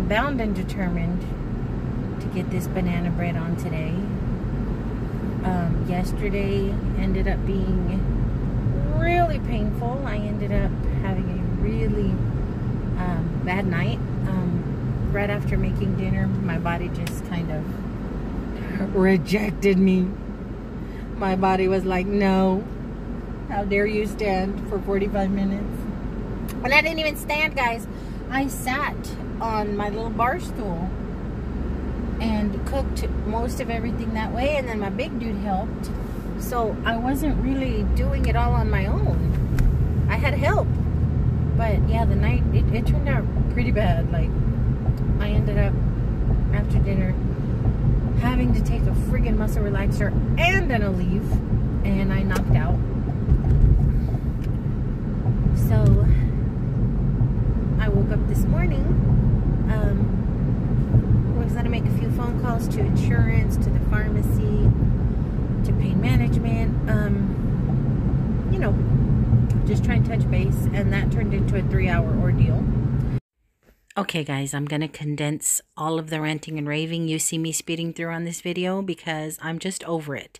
bound and determined to get this banana bread on today. Yesterday ended up being really painful. I ended up having a really bad night. Right after making dinner, my body just kind of rejected me. My body was like, no, how dare you stand for 45 minutes? And I didn't even stand, guys. I sat on my little bar stool and cooked most of everything that way, and then my big dude helped. So I wasn't really doing it all on my own. I had help. But yeah, the night, it turned out pretty bad. Like, I ended up, after dinner, having to take a friggin' muscle relaxer and an Aleve, and I knocked out. So I woke up this morning, was gonna make a few phone calls to insurance, to the pharmacy, to pain management, you know, just try and touch base, and that turned into a 3-hour ordeal. Okay guys, I'm going to condense all of the ranting and raving you see me speeding through on this video because I'm just over it.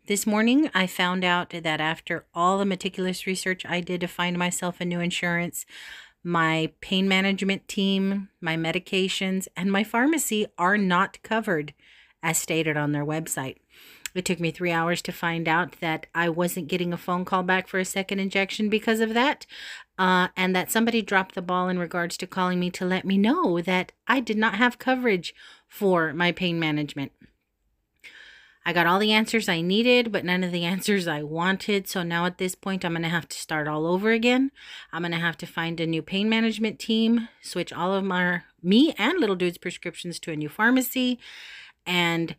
This morning I found out that after all the meticulous research I did to find myself a new insurance, my pain management team, my medications, and my pharmacy are not covered as stated on their website. It took me 3 hours to find out that I wasn't getting a phone call back for a second injection because of that. And that somebody dropped the ball in regards to calling me to let me know that I did not have coverage for my pain management. I got all the answers I needed, but none of the answers I wanted. So now at this point, I'm going to have to start all over again. I'm going to have to find a new pain management team, switch all of me and little dude's prescriptions to a new pharmacy, and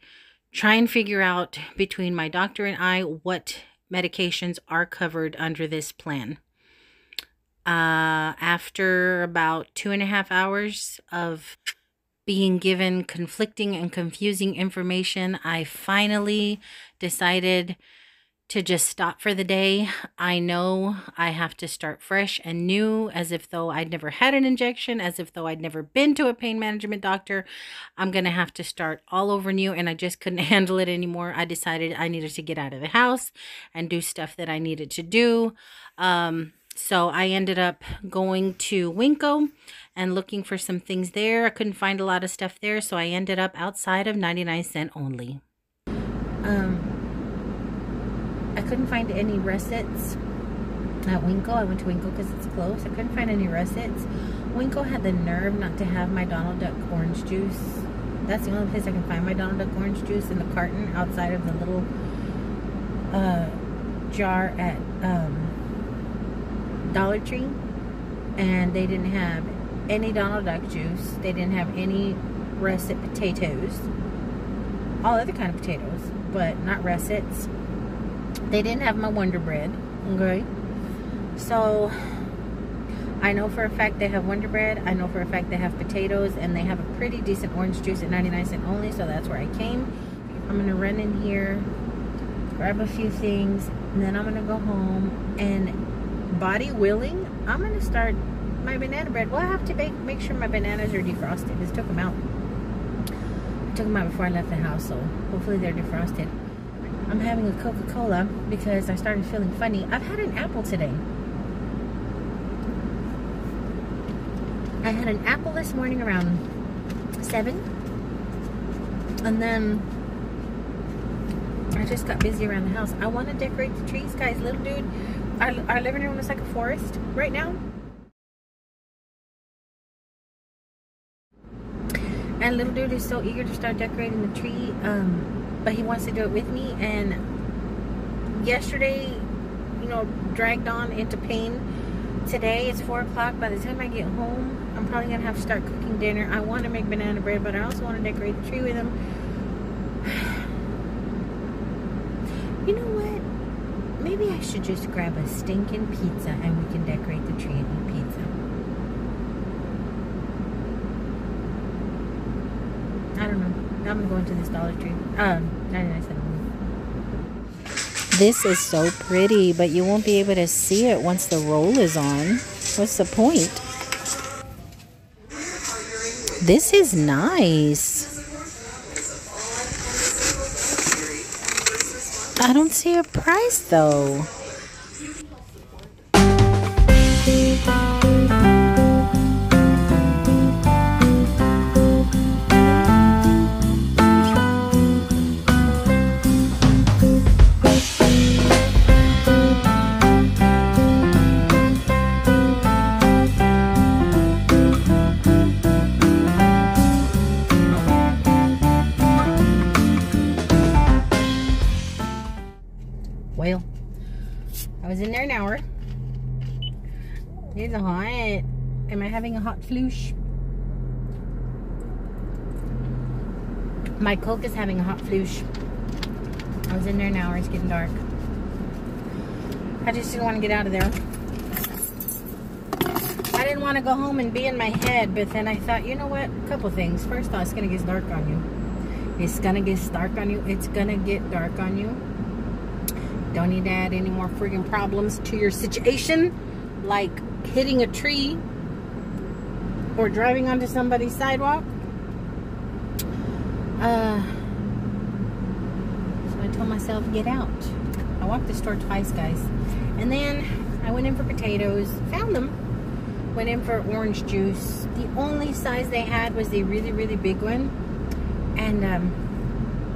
try and figure out between my doctor and I what medications are covered under this plan. After about 2.5 hours of being given conflicting and confusing information, I finally decided to just stop for the day. I know I have to start fresh and new, as if though I'd never had an injection, as if though I'd never been to a pain management doctor. I'm going to have to start all over new, and I just couldn't handle it anymore. I decided I needed to get out of the house and do stuff that I needed to do. So I ended up going to Winco and looking for some things there. I couldn't find a lot of stuff there, so I ended up outside of 99-cent only. I couldn't find any recipes at Winco. I went to Winco because it's close. I couldn't find any recipes. Winco had the nerve not to have my Donald Duck orange juice. That's the only place I can find my Donald Duck orange juice, in the carton outside of the little jar at Dollar Tree. And they didn't have any Donald Duck juice. They didn't have any russet potatoes. All other kind of potatoes, but not russets. They didn't have my Wonder Bread, okay? So, I know for a fact they have Wonder Bread. I know for a fact they have potatoes, and they have a pretty decent orange juice at 99-cent only, so that's where I came. I'm going to run in here, grab a few things, and then I'm going to go home, and body willing, I'm going to start my banana bread. Well, I have to make sure my bananas are defrosted. I just took them out. I took them out before I left the house, so hopefully they're defrosted. I'm having a Coca-Cola because I started feeling funny. I've had an apple today. I had an apple this morning around 7. And then I just got busy around the house. I want to decorate the trees, guys. Little dude, our living room is like a forest right now. And little dude is so eager to start decorating the tree. But he wants to do it with me, and yesterday, you know, dragged on into pain. Today it's 4 o'clock. By the time I get home, I'm probably gonna have to start cooking dinner. I want to make banana bread, but I also want to decorate the tree with him. You know what? Maybe I should just grab a stinking pizza and we can decorate the tree and eat pizza. I don't know. I'm going to this Dollar Tree. 99-cent. This is so pretty, but you won't be able to see it once the roll is on. What's the point? This is nice. I don't see a price though. Well, I was in there an hour. It's hot. Am I having a hot flush? My Coke is having a hot flush. I was in there an hour. It's getting dark. I just didn't want to get out of there. I didn't want to go home and be in my head, but then I thought, you know what? A couple things. First off, it's going to get dark on you. It's going to get dark on you. It's going to get dark on you. Don't need to add any more friggin' problems to your situation, like hitting a tree or driving onto somebody's sidewalk. So I told myself, get out. I walked the store twice, guys. And then I went in for potatoes, found them. Went in for orange juice. The only size they had was the really, really big one. And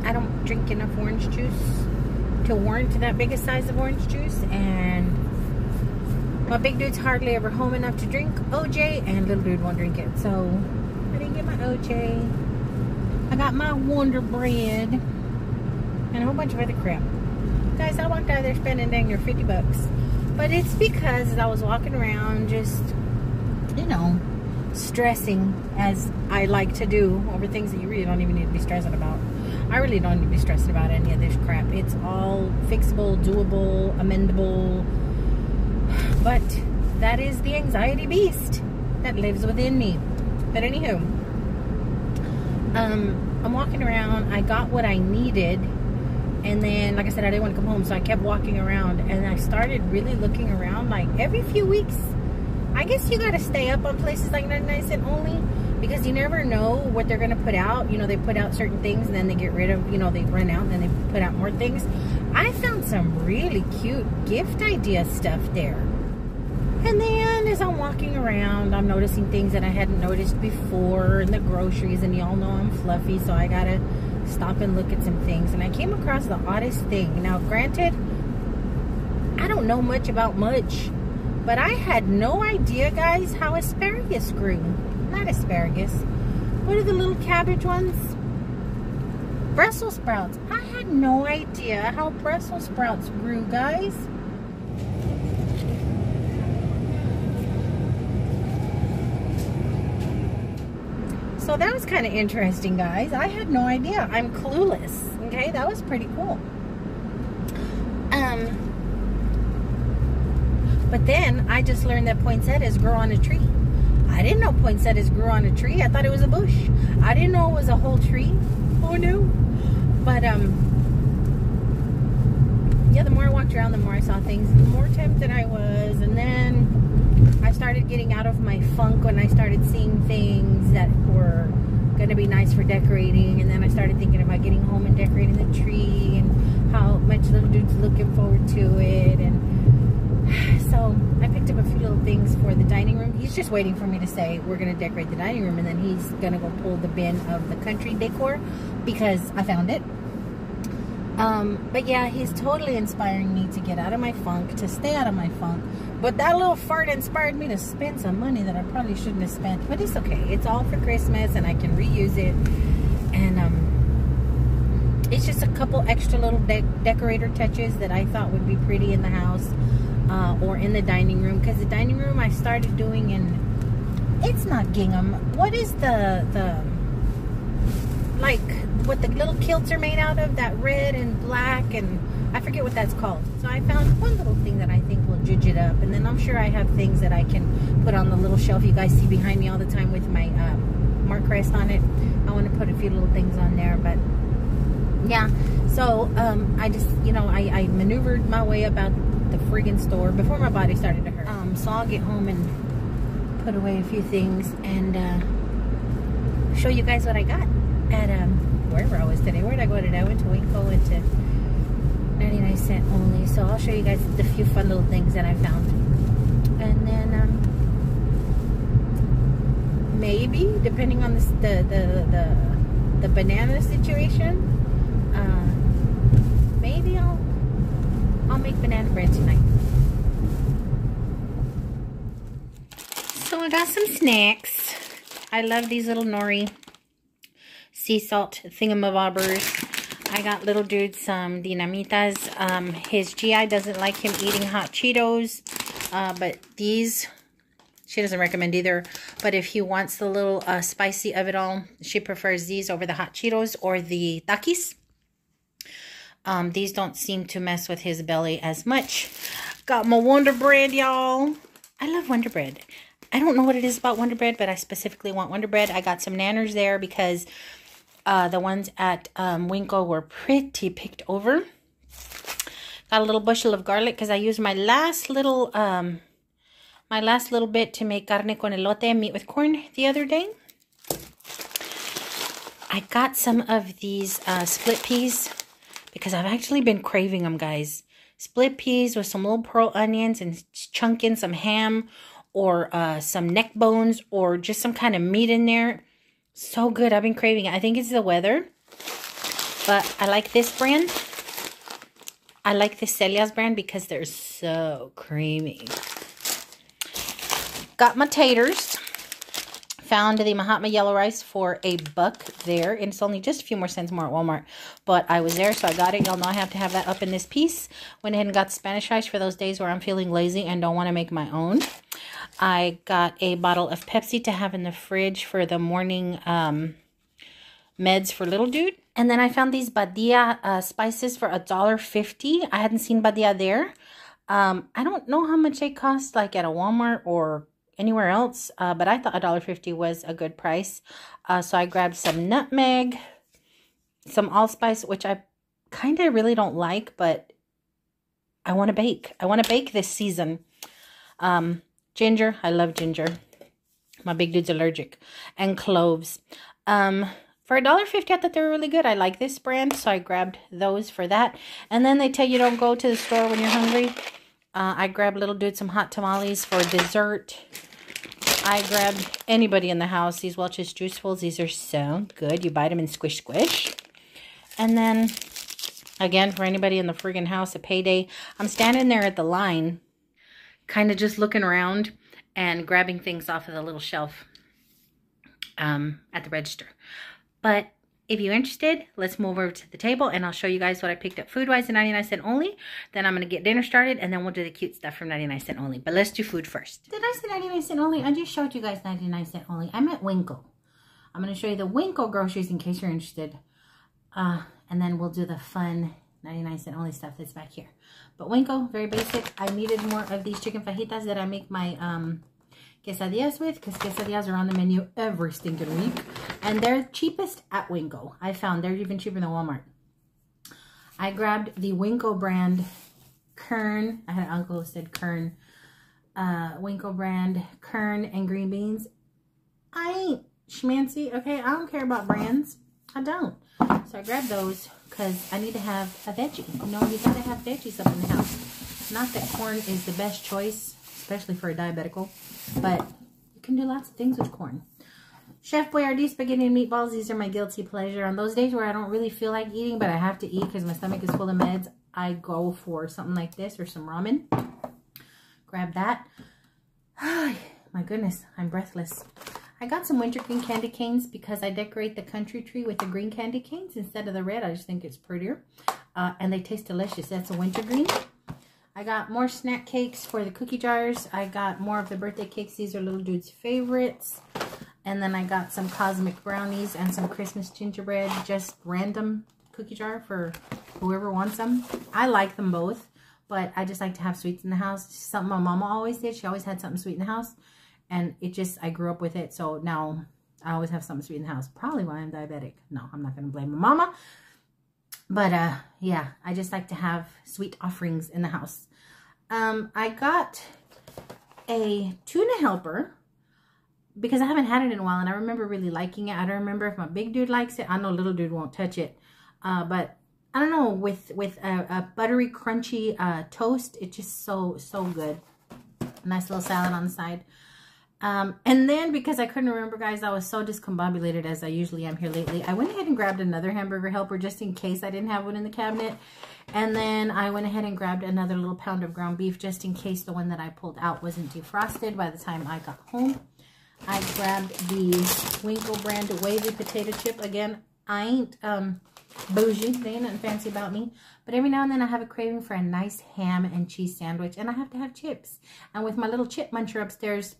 I don't drink enough orange juice to warrant that biggest size of orange juice, and my big dude's hardly ever home enough to drink OJ, and little dude won't drink it, so I didn't get my OJ. I got my Wonder Bread and a whole bunch of other crap. Guys, I walked out of there spending dang near 50 bucks, but it's because I was walking around just, you know, stressing, as I like to do, over things that you really don't even need to be stressing about. I really don't need to be stressing about any of this crap. It's all fixable, doable, amendable. But that is the anxiety beast that lives within me. But anywho, I'm walking around. I got what I needed. And then, like I said, I didn't want to come home, so I kept walking around. And I started really looking around, like every few weeks. I guess you got to stay up on places like 99cent Only, because you never know what they're going to put out. You know, they put out certain things and then they get rid of, you know, they run out and then they put out more things. I found some really cute gift idea stuff there. And then as I'm walking around, I'm noticing things that I hadn't noticed before in the groceries. And y'all know I'm fluffy, so I got to stop and look at some things. And I came across the oddest thing. Now, granted, I don't know much about much, but I had no idea, guys, how asparagus grew. Not asparagus. What are the little cabbage ones? Brussels sprouts. I had no idea how Brussels sprouts grew, guys. So that was kind of interesting, guys. I had no idea. I'm clueless. Okay, that was pretty cool. But then I just learned that poinsettias grow on a tree. I didn't know poinsettias grew on a tree. I thought it was a bush. I didn't know it was a whole tree. Oh no. But yeah, the more I walked around, the more I saw things, and the more tempted I was. And then I started getting out of my funk when I started seeing things that were going to be nice for decorating. And then I started thinking about getting home and decorating the tree, and how much little dude's looking forward to it. And so I picked up a few little things for the dining room. He's just waiting for me to say we're going to decorate the dining room, and then he's going to go pull the bin of the country decor because I found it. But yeah, he's totally inspiring me to get out of my funk, to stay out of my funk. But that little fart inspired me to spend some money that I probably shouldn't have spent. But it's okay. It's all for Christmas, and I can reuse it. And it's just a couple extra little decorator touches that I thought would be pretty in the house. Or in the dining room, because the dining room I started doing in, it's not gingham. What is the like what the little kilts are made out of, that red and black, and I forget what that's called. So I found one little thing that I think will judge it up, and then I'm sure I have things that I can put on the little shelf you guys see behind me all the time with my mark crest on it. I want to put a few little things on there, but yeah. So I just, you know, I maneuvered my way about the friggin' store before my body started to hurt. So I'll get home and put away a few things, and show you guys what I got at wherever I was today. Where did I go today? I went to Winco, went to 99¢ only. So I'll show you guys the few fun little things that I found. And then maybe, depending on the banana situation, maybe I'll make banana bread tonight. So I got some snacks. I love these little nori sea salt thingamabobbers. I got little dude some dinamitas. His GI doesn't like him eating hot Cheetos, but these, she doesn't recommend either. But if he wants the little spicy of it all, she prefers these over the hot Cheetos or the Takis. These don't seem to mess with his belly as much. Got my Wonder Bread, y'all. I love Wonder Bread. I don't know what it is about Wonder Bread, but I specifically want Wonder Bread. I got some Nanners there because the ones at Winco were pretty picked over. Got a little bushel of garlic because I used my last little bit to make carne con elote, meat with corn, the other day. I got some of these split peas because I've actually been craving them, guys. Split peas with some little pearl onions and chunk in some ham or some neck bones or just some kind of meat in there. So good. I've been craving it. I think it's the weather. But I like this brand. I like the Celia's brand because they're so creamy. Got my taters. Found the Mahatma yellow rice for $1 there. And it's only just a few more cents more at Walmart. But I was there, so I got it. Y'all know I have to have that up in this piece. Went ahead and got Spanish rice for those days where I'm feeling lazy and don't want to make my own. I got a bottle of Pepsi to have in the fridge for the morning meds for little dude. And then I found these Badia spices for $1.50. I hadn't seen Badia there. I don't know how much they cost, like at a Walmart or anywhere else, but I thought $1.50 was a good price. So I grabbed some nutmeg, some allspice, which I kind of really don't like, but I want to bake. I want to bake this season. Ginger, I love ginger. My big dude's allergic. And cloves. For $1.50, I thought they were really good. I like this brand, so I grabbed those for that. And then they tell you don't go to the store when you're hungry. I grabbed little dude some hot tamales for dessert. I grabbed anybody in the house these Welch's Juicefuls. These are so good. You bite them and squish, squish. And then, again, for anybody in the friggin' house, a payday. I'm standing there at the line, kind of just looking around and grabbing things off of the little shelf at the register. But if you're interested, let's move over to the table and I'll show you guys what I picked up food-wise at 99¢ only. Then I'm going to get dinner started and then we'll do the cute stuff from 99¢ only. But let's do food first. Did I say 99€ only? I just showed you guys 99€ only. I'm at Winco. I'm going to show you the Winco groceries in case you're interested. And then we'll do the fun 99€ only stuff that's back here. But Winco, very basic. I needed more of these chicken fajitas that I make my quesadillas with, because quesadillas are on the menu every stinking week. And they're cheapest at Winco. I found they're even cheaper than Walmart. I grabbed the Winco brand Kern. I had an uncle who said Kern. Winco brand Kern and green beans. I ain't schmancy, okay? I don't care about brands. I don't. So I grabbed those because I need to have a veggie. You know, you gotta have veggies up in the house. Not that corn is the best choice, especially for a diabetical, but you can do lots of things with corn. Chef Boyardee spaghetti and meatballs. These are my guilty pleasure. On those days where I don't really feel like eating, but I have to eat because my stomach is full of meds, I go for something like this or some ramen. Grab that. My goodness, I'm breathless. I got some wintergreen candy canes because I decorate the country tree with the green candy canes instead of the red. I just think it's prettier. And they taste delicious. That's a wintergreen. I got more snack cakes for the cookie jars. I got more of the birthday cakes. These are little dude's favorites. And then I got some cosmic brownies and some Christmas gingerbread. Just random cookie jar for whoever wants them. I like them both, but I just like to have sweets in the house. Something my mama always did. She always had something sweet in the house. And it just, I grew up with it. So now I always have something sweet in the house. Probably why I'm diabetic. No, I'm not going to blame my mama. But yeah, I just like to have sweet offerings in the house. I got a tuna helper because I haven't had it in a while, and I remember really liking it. I don't remember if my big dude likes it. I know little dude won't touch it. But I don't know, with a buttery, crunchy toast, it's just so good. Nice little salad on the side. And then because I couldn't remember, guys, I was so discombobulated as I usually am here lately, I went ahead and grabbed another hamburger helper just in case I didn't have one in the cabinet. And then I went ahead and grabbed another little pound of ground beef just in case the one that I pulled out wasn't defrosted by the time I got home. I grabbed the Winkle brand wavy potato chip. Again, I ain't bougie. They ain't nothing fancy about me. But every now and then I have a craving for a nice ham and cheese sandwich, and I have to have chips. And with my little chip muncher upstairs,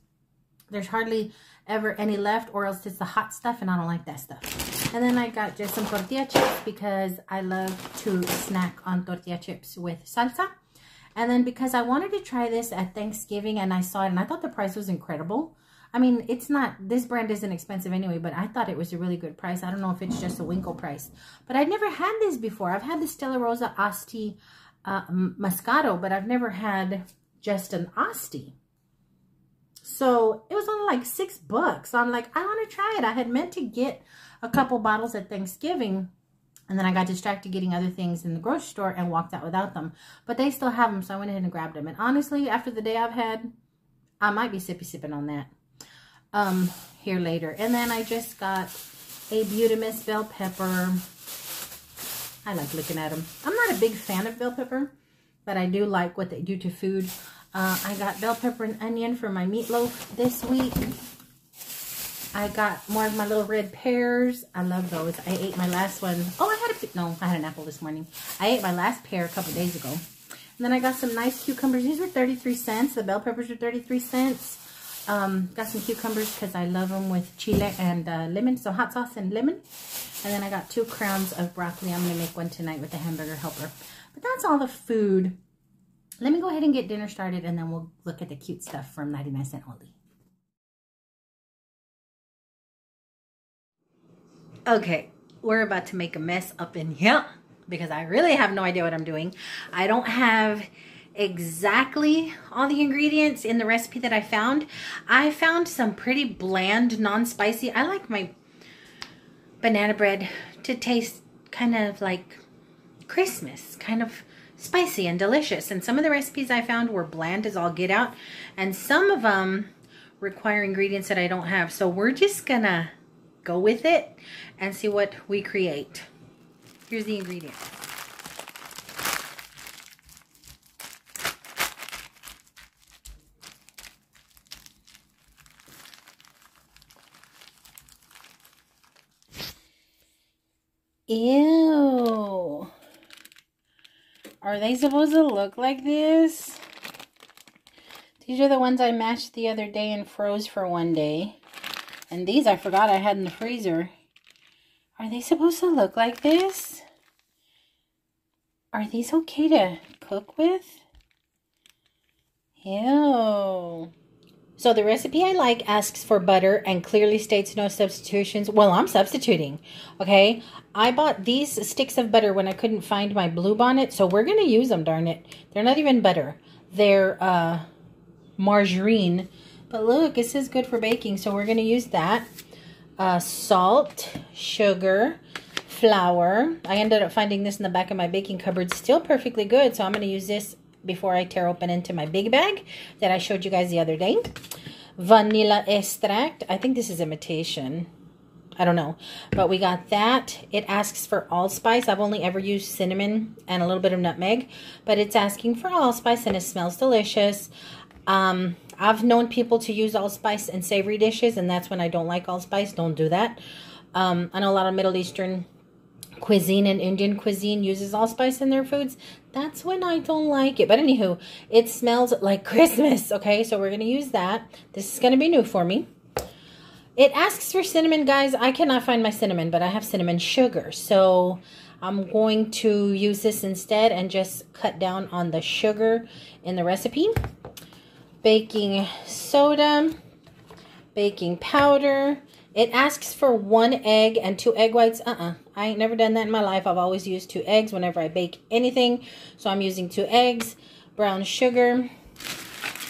there's hardly ever any left, or else it's the hot stuff, and I don't like that stuff. And then I got just some tortilla chips because I love to snack on tortilla chips with salsa. And then because I wanted to try this at Thanksgiving, and I saw it, and I thought the price was incredible. I mean, it's not, this brand isn't expensive anyway, but I thought it was a really good price. I don't know if it's just a Winkle price. But I'd never had this before. I've had the Stella Rosa Asti Moscato, but I've never had just an Asti. So it was only like $6. So I'm like, I want to try it. I had meant to get a couple bottles at Thanksgiving, and then I got distracted getting other things in the grocery store and walked out without them. But they still have them, so I went ahead and grabbed them. And honestly, after the day I've had, I might be sipping on that here later. And then I just got a Beautimus bell pepper. I like looking at them. I'm not a big fan of bell pepper, but I do like what they do to food. I got bell pepper and onion for my meatloaf this week. I got more of my little red pears. I love those. I ate my last one. Oh, I had an apple this morning. I ate my last pear a couple days ago. And then I got some nice cucumbers. These were 33 cents. The bell peppers were 33 cents. Got some cucumbers because I love them with chile and lemon. So hot sauce and lemon. And then I got 2 crowns of broccoli. I'm going to make one tonight with the hamburger helper. But that's all the food. Let me go ahead and get dinner started, and then we'll look at the cute stuff from 99 Cent Only. Okay, we're about to make a mess up in here because I really have no idea what I'm doing. I don't have exactly all the ingredients in the recipe that I found. I found some pretty bland, non-spicy. I like my banana bread to taste kind of like Christmas, kind of spicy and delicious. And some of the recipes I found were bland as all get out, and some of them require ingredients that I don't have. So we're just gonna go with it and see what we create. Here's the ingredients. Ew. Are they supposed to look like this? These are the ones I mashed the other day and froze for one day. And these I forgot I had in the freezer. Are they supposed to look like this? Are these okay to cook with? Ew. So the recipe I like asks for butter and clearly states no substitutions. Well, I'm substituting, okay? I bought these sticks of butter when I couldn't find my Bluebonnet, so we're going to use them, darn it. They're not even butter. They're margarine. But look, it says good for baking, so we're going to use that. Salt, sugar, flour. I ended up finding this in the back of my baking cupboard. Still perfectly good, so I'm going to use this before I tear open into my big bag that I showed you guys the other day. Vanilla extract. I think this is imitation. I don't know. But we got that. It asks for allspice. I've only ever used cinnamon and a little bit of nutmeg. But it's asking for allspice and it smells delicious. I've known people to use allspice in savory dishes, and that's when I don't like allspice. Don't do that. I know a lot of Middle Eastern cuisine and Indian cuisine uses allspice in their foods. That's when I don't like it. But anywho, it smells like Christmas. Okay, so we're going to use that. This is going to be new for me. It asks for cinnamon, guys. I cannot find my cinnamon, but I have cinnamon sugar. So I'm going to use this instead and just cut down on the sugar in the recipe. Baking soda, baking powder. It asks for 1 egg and 2 egg whites. I ain't never done that in my life. I've always used 2 eggs whenever I bake anything. So I'm using 2 eggs. Brown sugar.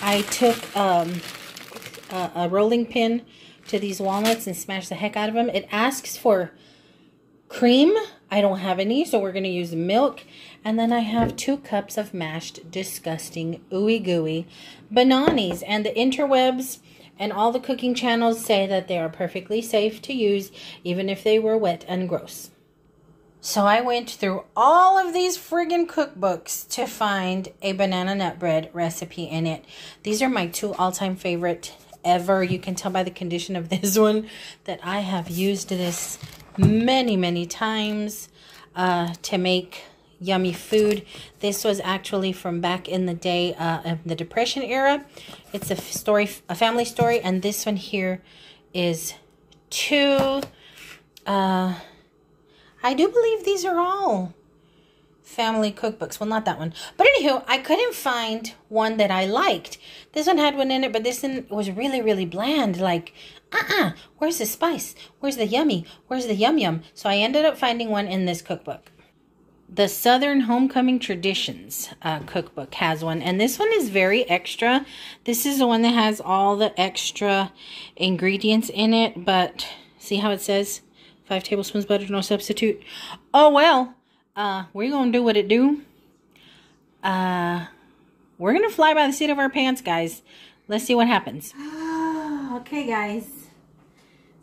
I took a rolling pin to these walnuts and smash the heck out of them. It asks for cream. I don't have any, so we're going to use milk. And then I have 2 cups of mashed, disgusting, ooey gooey bananas. And the interwebs and all the cooking channels say that they are perfectly safe to use, even if they were wet and gross. So I went through all of these friggin' cookbooks to find a banana nut bread recipe in it. These are my 2 all-time favorite ever. You can tell by the condition of this one that I have used this many, many times to make yummy food. This was actually from back in the day of the Depression era. It's a family story, and this one here is 2. I do believe these are all family cookbooks. Well, not that one. But anywho, I couldn't find one that I liked. This one had one in it, but this one was really, really bland. Like, where's the spice? Where's the yummy? Where's the yum yum? So I ended up finding one in this cookbook. The Southern Homecoming Traditions cookbook has one. And this one is very extra. This is the one that has all the extra ingredients in it. But see how it says? 5 tablespoons butter, no substitute. Oh, well, we're going to do what it do. We're going to fly by the seat of our pants, guys. Let's see what happens. Okay, guys.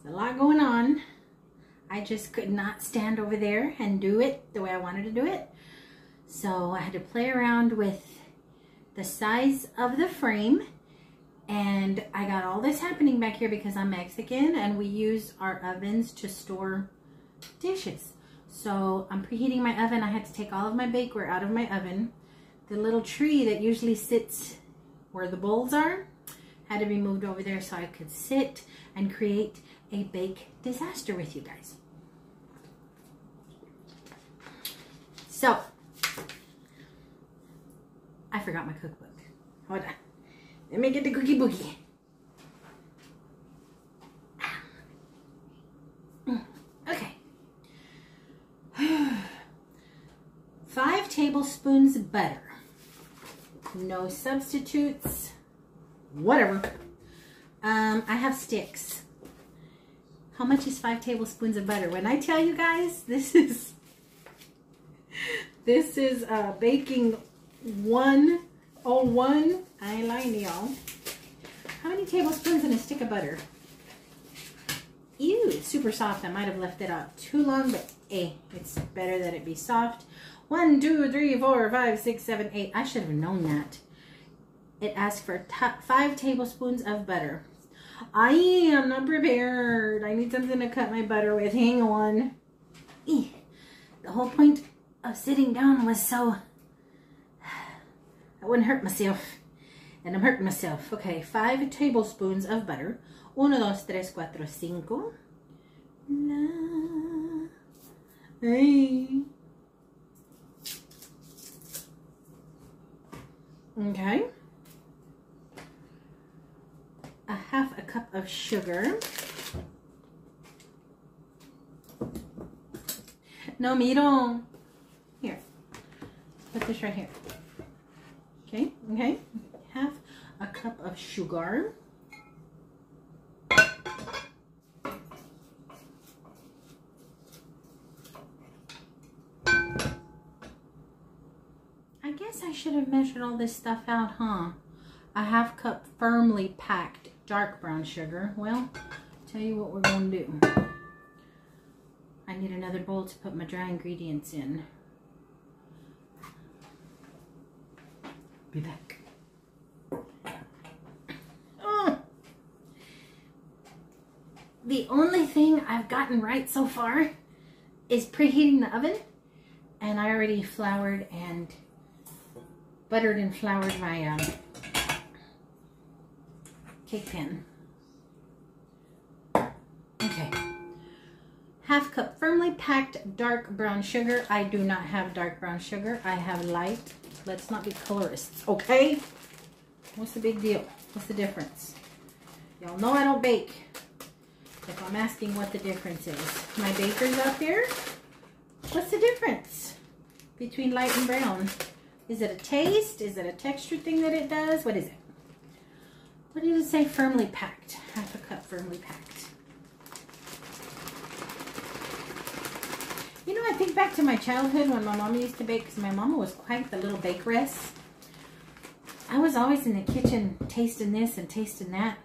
There's a lot going on. I just could not stand over there and do it the way I wanted to do it. So I had to play around with the size of the frame. And I got all this happening back here because I'm Mexican and we use our ovens to store dishes. So I'm preheating my oven. I had to take all of my bakeware out of my oven. The little tree that usually sits where the bowls are had to be moved over there so I could sit and create a bake disaster with you guys. So, I forgot my cookbook. Hold on. Let me get the cookie boogie. Okay. 5 tablespoons butter. No substitutes. Whatever. I have sticks. How much is 5 tablespoons of butter? When I tell you guys, this is baking 101. I ain't lying to y'all. How many tablespoons in a stick of butter? Ew, it's super soft. I might have left it out too long, but it's better that it be soft. 1, 2, 3, 4, 5, 6, 7, 8. I should have known that. It asks for 5 tablespoons of butter. I am not prepared. I need something to cut my butter with. Hang on. The whole point of sitting down was so I wouldn't hurt myself. And I'm hurting myself. Okay, 5 tablespoons of butter. 1, 2, 3, 4, 5. Okay. 1/2 cup of sugar. No, miro. Here. Put this right here. Okay, okay. 1/2 cup of sugar. I guess I should have measured all this stuff out, huh? 1/2 cup firmly packed dark brown sugar. Well, tell you what we're going to do. I need another bowl to put my dry ingredients in. Be back. Oh. The only thing I've gotten right so far is preheating the oven. And I already floured and buttered and floured my cake pan. Okay. 1/2 cup firmly packed dark brown sugar. I do not have dark brown sugar. I have light. Let's not be colorists, okay? What's the big deal? What's the difference? Y'all know I don't bake. If I'm asking what the difference is. My bakers out there, what's the difference between light and brown? Is it a taste? Is it a texture thing that it does? What is it? What did it say? Firmly packed. 1/2 cup firmly packed. You know, I think back to my childhood when my mama used to bake, because my mama was quite the little bakeress. I was always in the kitchen tasting this and tasting that.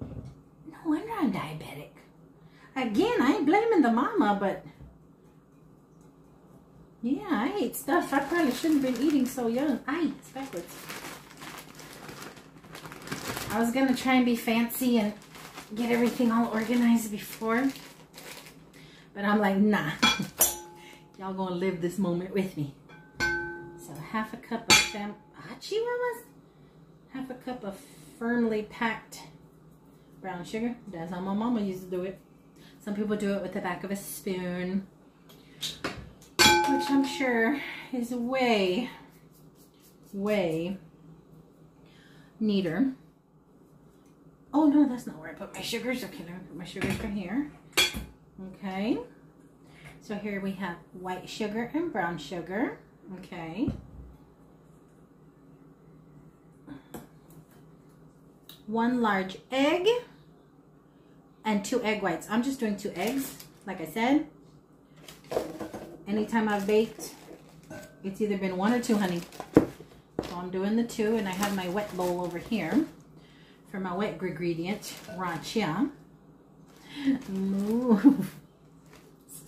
No wonder I'm diabetic. Again, I ain't blaming the mama, but yeah, I ate stuff I probably shouldn't have been eating so young. It's backwards. I was gonna try and be fancy and get everything all organized before, but I'm like, nah. Y'all gonna live this moment with me. So half a cup of chihuahuas, half a cup of firmly packed brown sugar. That's how my mama used to do it. Some people do it with the back of a spoon, which I'm sure is way, way neater. Oh no, that's not where I put my sugars. Okay, let me put my sugars right here. Okay. So here we have white sugar and brown sugar. Okay. 1 large egg and 2 egg whites. I'm just doing 2 eggs, like I said. Anytime I've baked, it's either been 1 or 2, honey. So I'm doing the 2, and I have my wet bowl over here for my wet ingredient, right here. Move. This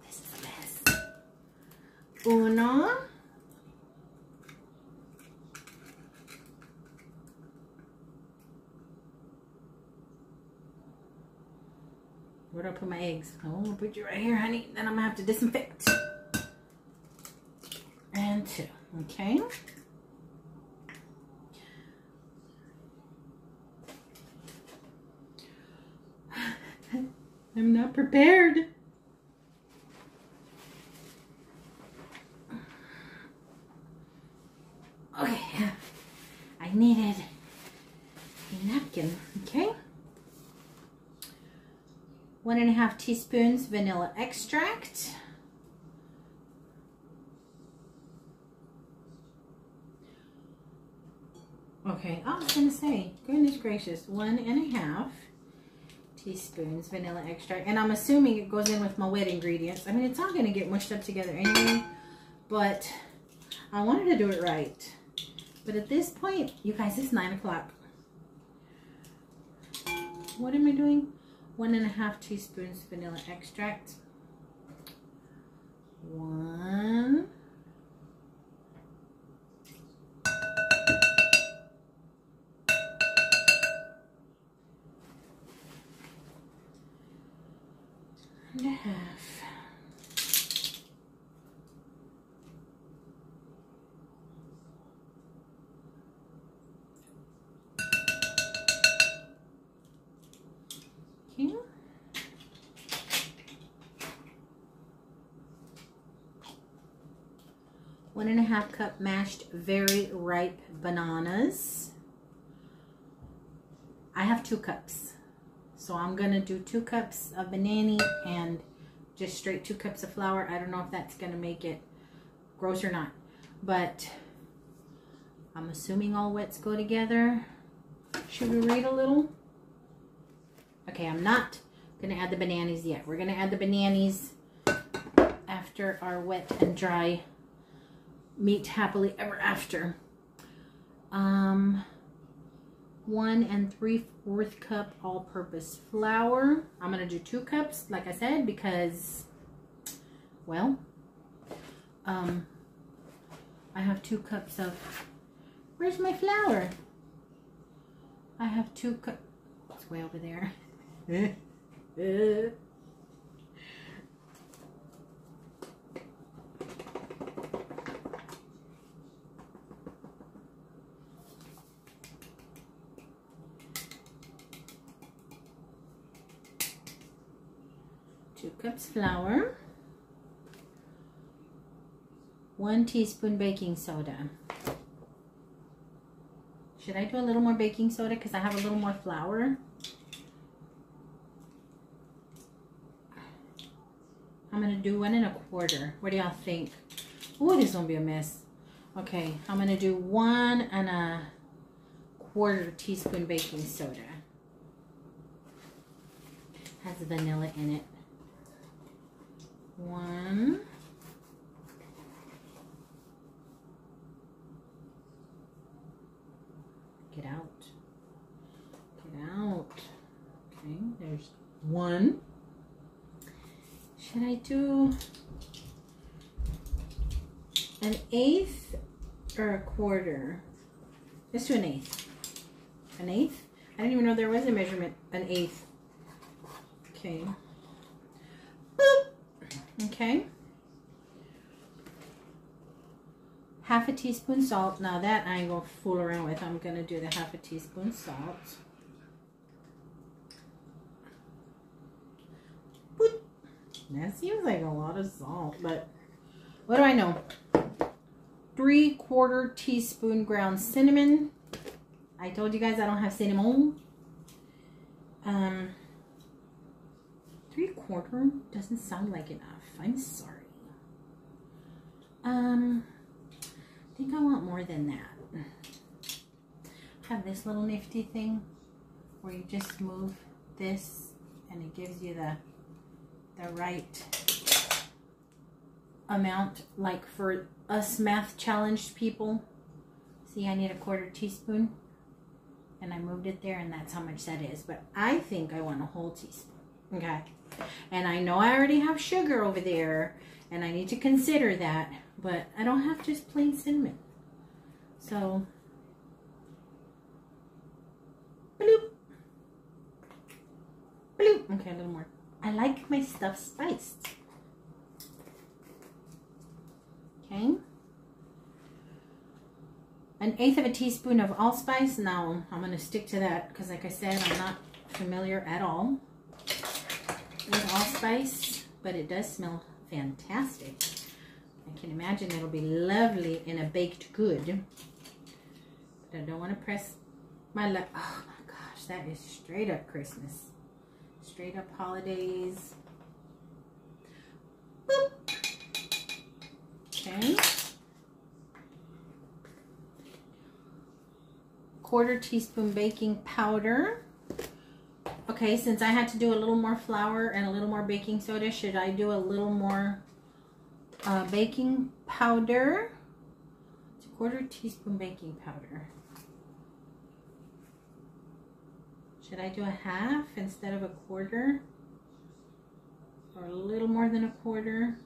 is a mess. Uno. Where do I put my eggs? Oh, I'll put you right here, honey. Then I'm gonna have to disinfect. And 2, okay. I'm not prepared. Okay, I needed a napkin, okay? 1½ teaspoons vanilla extract. Okay, I was gonna say, goodness gracious, 1½ teaspoons vanilla extract, and I'm assuming it goes in with my wet ingredients. I mean, it's all gonna get mushed up together anyway, but I wanted to do it right. But at this point, you guys, it's 9 o'clock. What am I doing? 1½ teaspoons vanilla extract. 1. And a half. Okay. 1½ cup mashed very ripe bananas. I have 2 cups. So I'm gonna do 2 cups of banana and just straight 2 cups of flour. I don't know if that's gonna make it gross or not, but I'm assuming all wets go together. Should we wait a little? Okay, I'm not gonna add the bananas yet. We're gonna add the bananas after our wet and dry meet happily ever after. 1 3/4 cup all-purpose flour. I'm gonna do 2 cups, like I said, because, well, I have 2 cups of. Where's my flour? I have 2 cups. It's way over there. 2 cups flour, 1 teaspoon baking soda. Should I do a little more baking soda because I have a little more flour? I'm gonna do 1 1/4. What do y'all think? Oh, this is gonna be a mess. Okay, I'm gonna do 1 1/4 teaspoon baking soda. Has vanilla in it. 1. Get out. Get out. Okay, there's 1. Should I do an 1/8 or a 1/4? Let's do an 1/8. An 1/8? I didn't even know there was a measurement. An 1/8. Okay. Boop. Okay. 1/2 teaspoon salt. Now that I ain't gonna fool around with. I'm gonna do the 1/2 teaspoon salt. Boop. That seems like a lot of salt, but what do I know? 3/4 teaspoon ground cinnamon. I told you guys I don't have cinnamon. 3/4 doesn't sound like enough. I'm sorry. I think I want more than that. Have this little nifty thing where you just move this and it gives you the right amount, like for us math challenged people. See, I need a 1/4 teaspoon and I moved it there, and that's how much that is. But I think I want a whole teaspoon. Okay, and I know I already have sugar over there and I need to consider that, but I don't have just plain cinnamon. So bloop, bloop. Okay, a little more. I like my stuff spiced. Okay, 1/8 of a teaspoon of allspice. Now I'm going to stick to that because, like I said, I'm not familiar at all with allspice, but it does smell fantastic. I can imagine it'll be lovely in a baked good. But I don't want to press my lip. Oh my gosh, that is straight up Christmas. Straight up holidays. Boop. Okay. 1/4 teaspoon baking powder. Okay, since I had to do a little more flour and a little more baking soda, should I do a little more baking powder? It's 1/4 teaspoon baking powder. Should I do a 1/2 instead of a 1/4? Or a little more than a 1/4?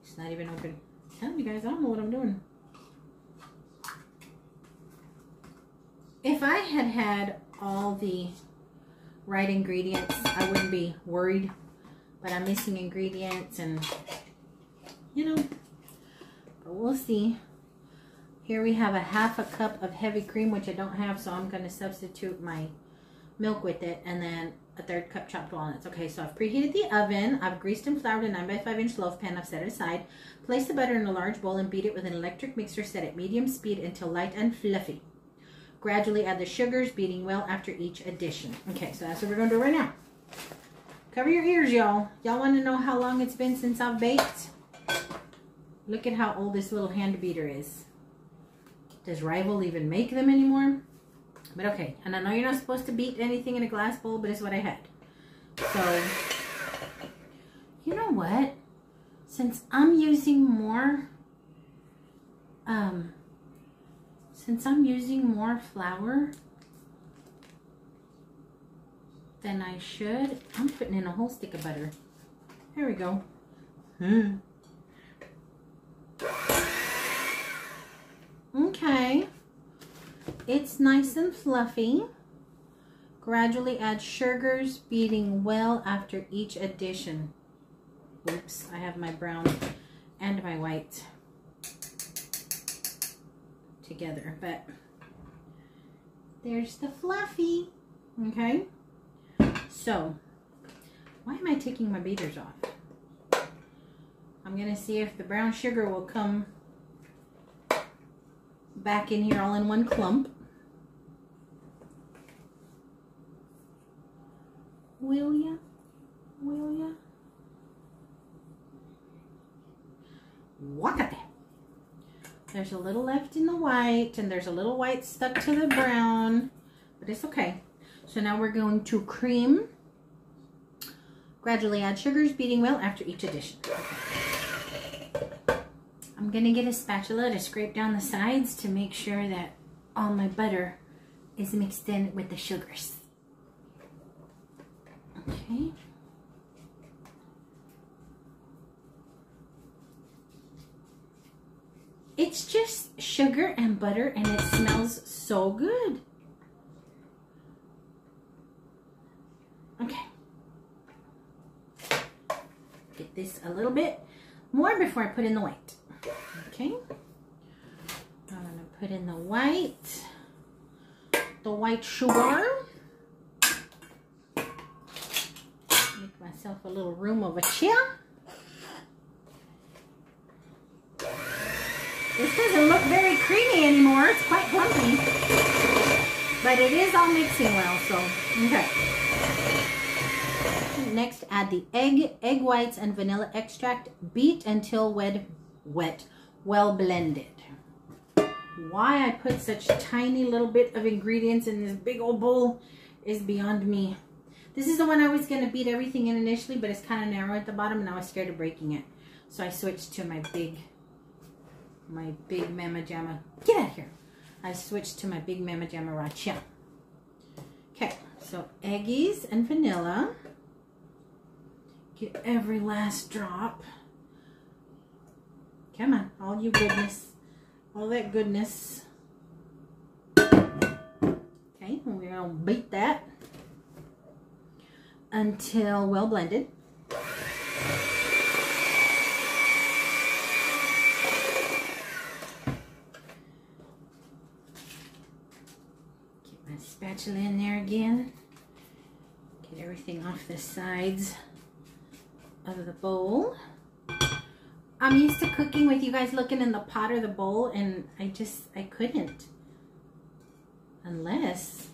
It's not even open. Tell me guys, I don't know what I'm doing. If I had had all the right ingredients, I wouldn't be worried. But I'm missing ingredients and, you know, but we'll see. Here we have a 1/2 cup of heavy cream, which I don't have, so I'm going to substitute my milk with it, and then a 1/3 cup chopped walnuts. Okay, so I've preheated the oven. I've greased and floured a 9x5-inch loaf pan. I've set it aside. Place the butter in a large bowl and beat it with an electric mixer set at medium speed until light and fluffy. Gradually add the sugars, beating well after each addition. Okay, so that's what we're going to do right now. Cover your ears, y'all. Y'all want to know how long it's been since I've baked? Look at how old this little hand beater is. Does Rival even make them anymore? But okay, and I know you're not supposed to beat anything in a glass bowl, but it's what I had. So, you know what? Since I'm using more, flour than I should, I'm putting in a whole stick of butter. There we go. Okay. It's nice and fluffy. Gradually add sugars, beating well after each addition. Oops, I have my brown and my white together, but there's the fluffy. Okay, so why am I taking my beaters off? I'm gonna see if the brown sugar will come back in here all in one clump. Will ya? Will ya? Look at that. There's there's a little left in the white, and there's a little white stuck to the brown, but it's okay. So now we're going to cream. Gradually add sugars, beating well after each addition. Okay. I'm gonna get a spatula to scrape down the sides to make sure that all my butter is mixed in with the sugars. Okay. It's just sugar and butter, and it smells so good. Okay. Get this a little bit more before I put in the white. Okay. I'm gonna put in the white sugar. Make myself a little room over here. This doesn't look very creamy anymore. It's quite clumpy. But it is all mixing well, so, okay. Next, add the egg whites, and vanilla extract. Beat until well blended. Why I put such tiny little bit of ingredients in this big old bowl is beyond me. This is the one I was going to beat everything in initially, but it's kind of narrow at the bottom, and I was scared of breaking it. So I switched to my big Mama Jamma. Get out of here. I switched to my big Mama Jamma right here. Okay, so eggies and vanilla. Get every last drop. Come on, all you goodness. All that goodness. Okay, we're going to beat that until well blended. Get my spatula in there again. Get everything off the sides of the bowl. I'm used to cooking with you guys looking in the pot or the bowl, and I couldn't. Unless...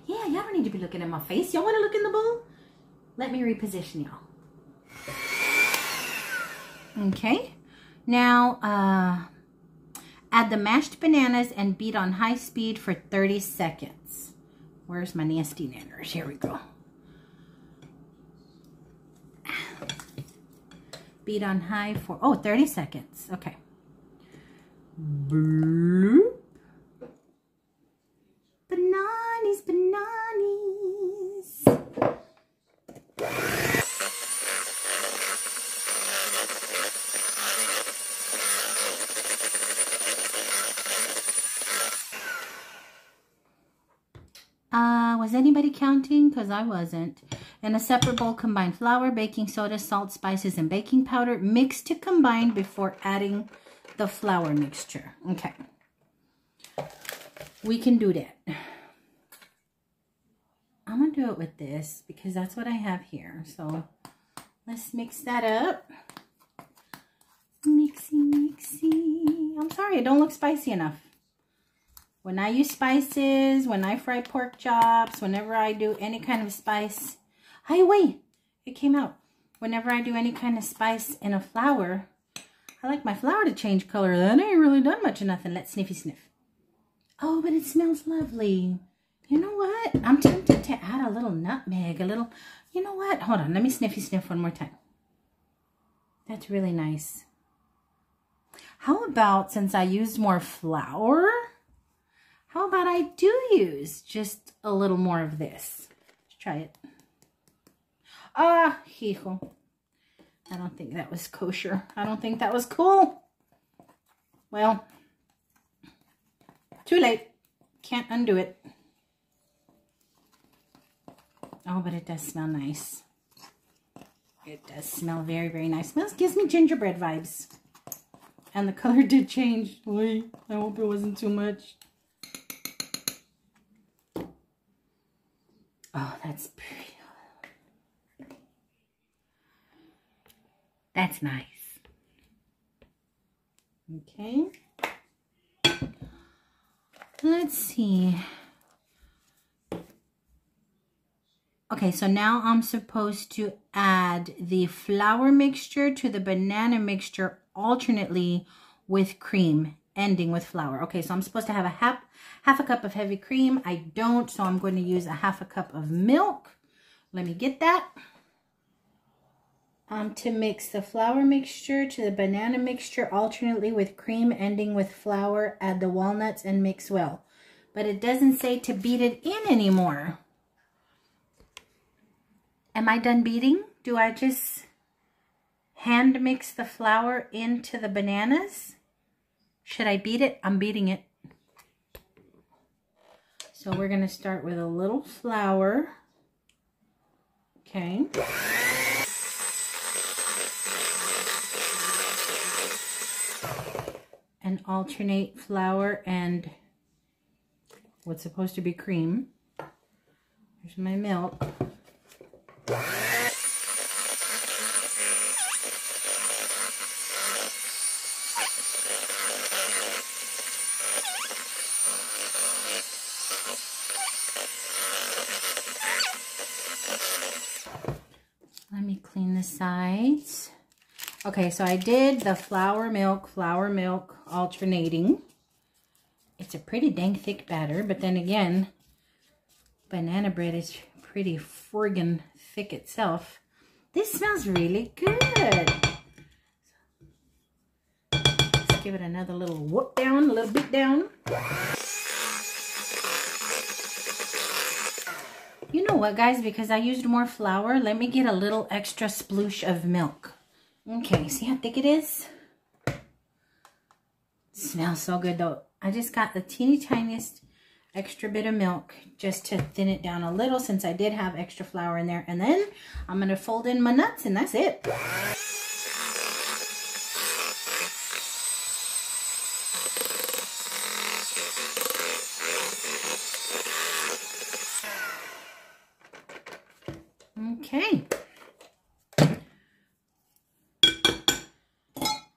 Yeah, y'all don't need to be looking at my face. Y'all want to look in the bowl? Let me reposition y'all. Okay. Now, add the mashed bananas and beat on high speed for 30 seconds. Where's my nasty nanners? Here we go. Beat on high for, 30 seconds. Okay. Bloop. Bananas, bananas. Was anybody counting? Because I wasn't. In a separate bowl, combine flour, baking soda, salt, spices, and baking powder. Mix to combine before adding the flour mixture. Okay. We can do that. I'm going to do it with this because that's what I have here. So let's mix that up. Mixy, mixy. I'm sorry, it don't look spicy enough. When I use spices, when I fry pork chops, whenever I do any kind of spice. Hey, wait, it came out. Whenever I do any kind of spice in a flour, I like my flour to change color. That ain't really done much of nothing. Let's sniffy sniff. Oh, but it smells lovely. You know what? I'm tempted to add a little nutmeg, a little, you know what? Hold on, let me sniffy sniff one more time. That's really nice. How about, since I used more flour, how about I do use just a little more of this? Let's try it. Ah, hijo. I don't think that was kosher. I don't think that was cool. Well, too late. Can't undo it. Oh, but it does smell nice. It does smell very, very nice. Smells, gives me gingerbread vibes. And the color did change. Wait, I hope it wasn't too much. Oh, that's pretty. That's nice. Okay. Let's see. Okay, so now I'm supposed to add the flour mixture to the banana mixture alternately with cream, ending with flour. Okay, so I'm supposed to have a half a cup of heavy cream. I don't, so I'm going to use a half a cup of milk. Let me get that. To mix the flour mixture to the banana mixture alternately with cream, ending with flour, add the walnuts and mix well. But it doesn't say to beat it in anymore. Am I done beating? Do I just hand mix the flour into the bananas? Should I beat it? I'm beating it. So we're going to start with a little flour. Okay. And alternate flour and what's supposed to be cream. Here's my milk. Let me clean the sides. Okay, so I did the flour, milk, alternating. It's a pretty dang thick batter, but then again, banana bread is pretty friggin' thick itself. This smells really good. Let's give it another little whoop down, a little bit down. You know what, guys? Because I used more flour, let me get a little extra sploosh of milk. Okay, see how thick it is? It smells so good, though. I just got the teeny tiniest extra bit of milk just to thin it down a little since I did have extra flour in there. And then I'm going to fold in my nuts and that's it. Okay.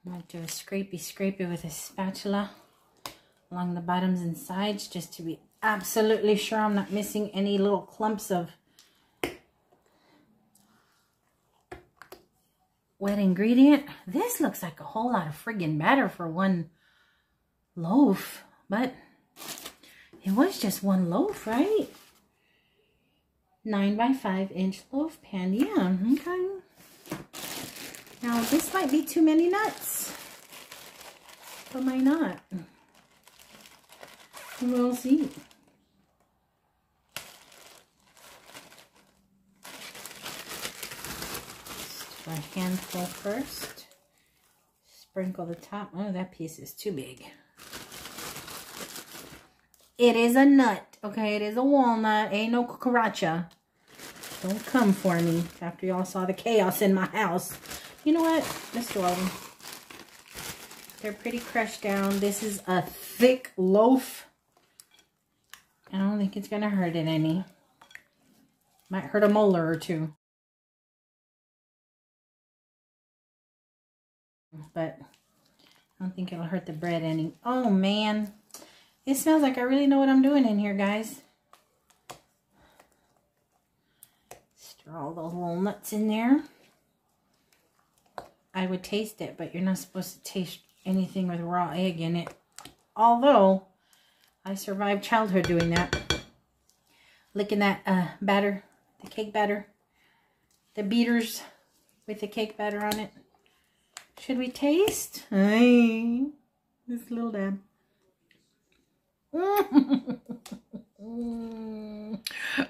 I'm going to do a scrapey with a spatula along the bottoms and sides just to be absolutely sure I'm not missing any little clumps of wet ingredient. This looks like a whole lot of friggin' batter for one loaf, but it was just one loaf, right? 9 by 5 inch loaf pan. Yeah, okay. Now this might be too many nuts, but might not. We'll see. Just do a handful first. Sprinkle the top. Oh, that piece is too big. It is a nut, okay? It is a walnut. Ain't no cucaracha. Don't come for me after y'all saw the chaos in my house. You know what? Let's do them. They're pretty crushed down. This is a thick loaf. I don't think it's going to hurt it any. Might hurt a molar or two. But I don't think it'll hurt the bread any. Oh, man. It smells like I really know what I'm doing in here, guys. Stir all those little nuts in there. I would taste it, but you're not supposed to taste anything with raw egg in it. Although, I survived childhood doing that. Licking that batter, the cake batter. The beaters with the cake batter on it. Should we taste? Hey, this little dab.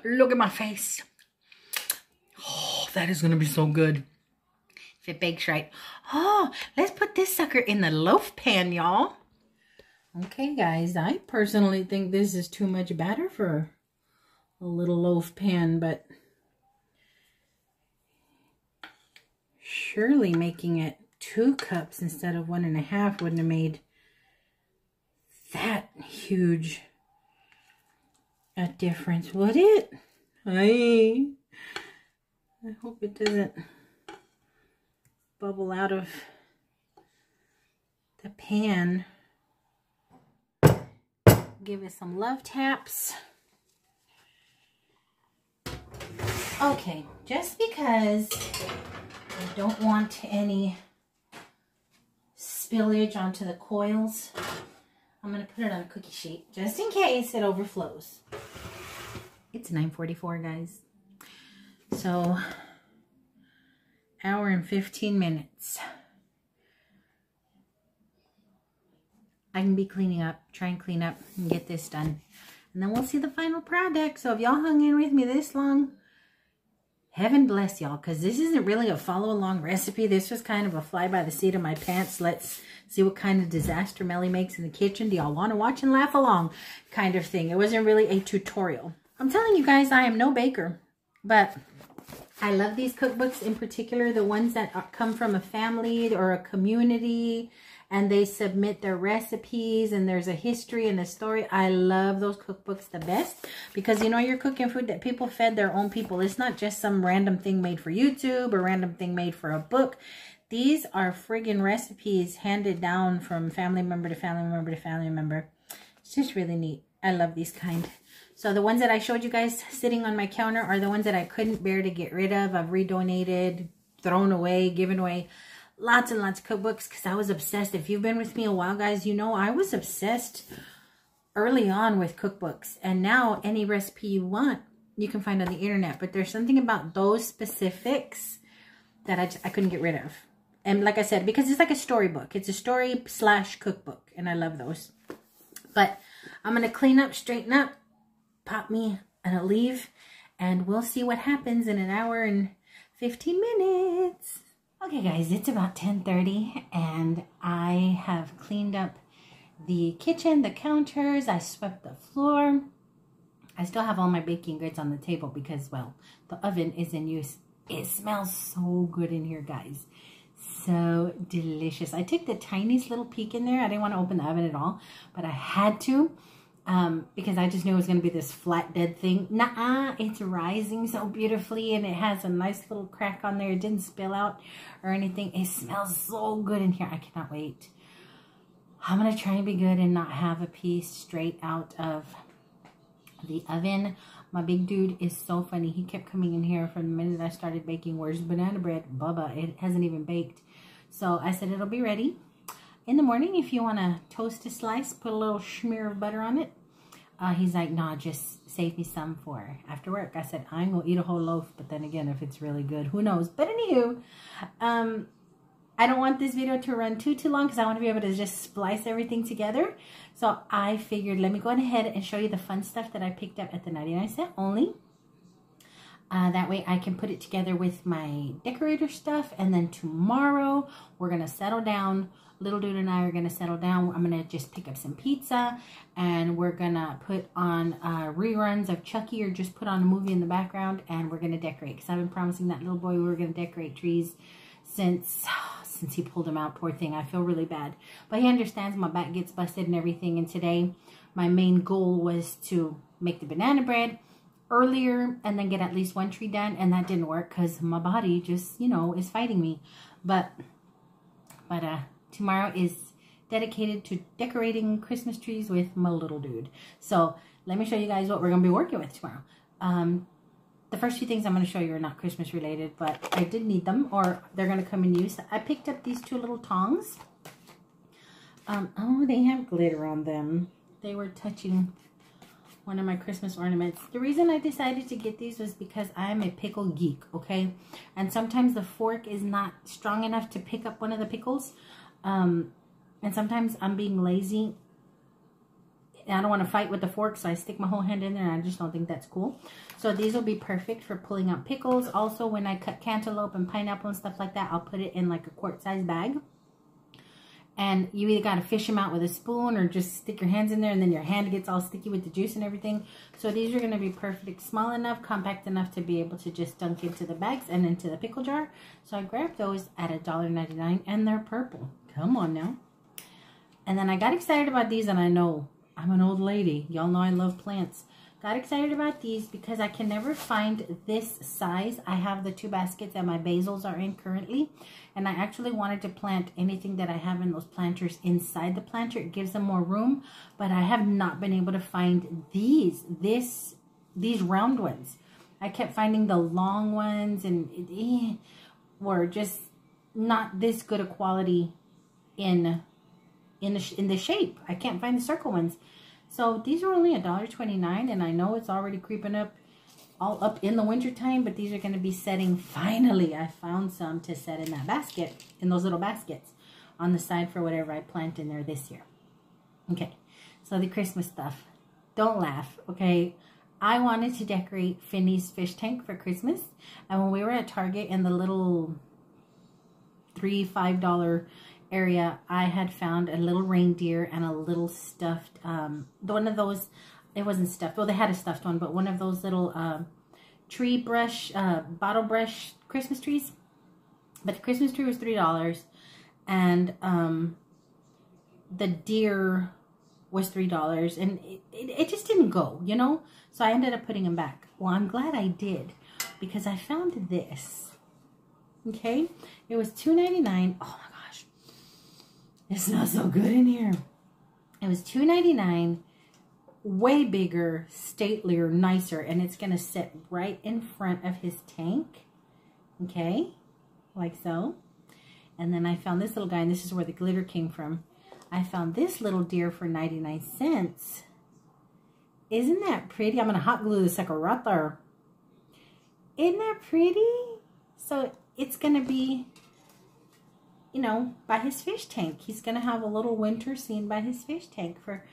Look at my face. Oh, that is going to be so good. If it bakes right. Oh, let's put this sucker in the loaf pan, y'all. Okay, guys, I personally think this is too much batter for a little loaf pan, but surely making it 2 cups instead of 1.5 wouldn't have made that huge a difference, would it? I hope it doesn't bubble out of the pan. Give it some love taps. Okay, just because I don't want any spillage onto the coils, I'm going to put it on a cookie sheet just in case it overflows. It's 9:44, guys. So, hour and 15 minutes. I can be cleaning up, try and clean up and get this done. And then we'll see the final product. So if y'all hung in with me this long, heaven bless y'all, because this isn't really a follow-along recipe. This was kind of a fly by the seat of my pants. Let's see what kind of disaster Melly makes in the kitchen. Do y'all want to watch and laugh along kind of thing? It wasn't really a tutorial. I'm telling you guys, I am no baker, but I love these cookbooks, in particular the ones that come from a family or a community, and they submit their recipes and there's a history and a story. I love those cookbooks the best, because you know you're cooking food that people fed their own people. It's not just some random thing made for YouTube or random thing made for a book. These are friggin' recipes handed down from family member to family member to family member. It's just really neat. I love these kind. So the ones that I showed you guys sitting on my counter are the ones that I couldn't bear to get rid of. I've redonated, thrown away, given away. Lots and lots of cookbooks because I was obsessed. If you've been with me a while, guys, you know I was obsessed early on with cookbooks. And now any recipe you want, you can find on the internet. But there's something about those specifics that I couldn't get rid of. And like I said, because it's like a storybook. It's a story/cookbook. And I love those. But I'm going to clean up, straighten up, pop me a leave. And we'll see what happens in an hour and 15 minutes. Okay guys, it's about 10:30 and I have cleaned up the kitchen, the counters, I swept the floor. I still have all my baking goods on the table because, well, the oven is in use. It smells so good in here, guys. So delicious. I took the tiniest little peek in there. I didn't want to open the oven at all, but I had to. Because I just knew it was going to be this flat dead thing. Nuh-uh, it's rising so beautifully and it has a nice little crack on there. It didn't spill out or anything. It smells so good in here. I cannot wait. I'm going to try and be good and not have a piece straight out of the oven. My big dude is so funny. He kept coming in here from the minute I started baking. Where's the banana bread? Bubba, it hasn't even baked. So I said it'll be ready in the morning. If you want to toast a slice, put a little smear of butter on it. He's like, nah, just save me some for after work. I said, I ain't gonna eat a whole loaf, but then again, if it's really good, who knows? But anywho, I don't want this video to run too long because I want to be able to just splice everything together. So I figured, let me go ahead and show you the fun stuff that I picked up at the 99-cent only. That way I can put it together with my decorator stuff. And then tomorrow we're going to settle down. Little dude and I are going to settle down. I'm going to just pick up some pizza. And we're going to put on reruns of Chucky, or just put on a movie in the background. And we're going to decorate. Because I've been promising that little boy we were going to decorate trees since he pulled them out. Poor thing. I feel really bad. But he understands my back gets busted and everything. And today my main goal was to make the banana bread earlier and then get at least one tree done, and that didn't work because my body just, you know, is fighting me. But tomorrow is dedicated to decorating Christmas trees with my little dude. So let me show you guys what we're gonna be working with tomorrow. The first few things I'm going to show you are not Christmas related, but I did need them, or they're going to come in use. I picked up these two little tongs. Oh, they have glitter on them. They were touching one of my Christmas ornaments. The reason I decided to get these was because I am a pickle geek, okay? And sometimes the fork is not strong enough to pick up one of the pickles. And sometimes I'm being lazy. I don't want to fight with the fork, so I stick my whole hand in there, and I just don't think that's cool. So these will be perfect for pulling out pickles. Also, when I cut cantaloupe and pineapple and stuff like that, I'll put it in like a quart-sized bag. And you either got to fish them out with a spoon or just stick your hands in there, and then your hand gets all sticky with the juice and everything. So these are going to be perfect, small enough, compact enough to be able to just dunk into the bags and into the pickle jar. So I grabbed those at $1.99, and they're purple. Come on now. And then I got excited about these, and I know I'm an old lady. Y'all know I love plants. Got excited about these because I can never find this size. I have the two baskets that my basils are in currently. And I actually wanted to plant anything that I have in those planters inside the planter. It gives them more room. But I have not been able to find these round ones. I kept finding the long ones, and it were just not this good a quality in the shape. I can't find the circle ones. So these are only $1.29, and I know it's already creeping up, all up in the winter time, but these are going to be setting. Finally, I found some to set in that basket, in those little baskets on the side for whatever I plant in there this year. Okay, so the Christmas stuff. Don't laugh, okay? I wanted to decorate Finney's fish tank for Christmas, and when we were at Target in the little $3, $5 area, I had found a little reindeer and a little stuffed, one of those, it wasn't stuffed, well, they had a stuffed one, but one of those little tree brush, bottle brush Christmas trees. But the Christmas tree was $3, and the deer was $3, and it just didn't go, you know? So I ended up putting them back. Well, I'm glad I did, because I found this. Okay? It was $2.99. Oh my gosh. It smells so good in here. It was $2.99. Way bigger, statelier, nicer, and it's going to sit right in front of his tank. Okay? Like so. And then I found this little guy, and this is where the glitter came from. I found this little deer for 99 cents. Isn't that pretty? I'm going to hot glue this sucker right there. Isn't that pretty? So it's going to be, you know, by his fish tank. He's going to have a little winter scene by his fish tank for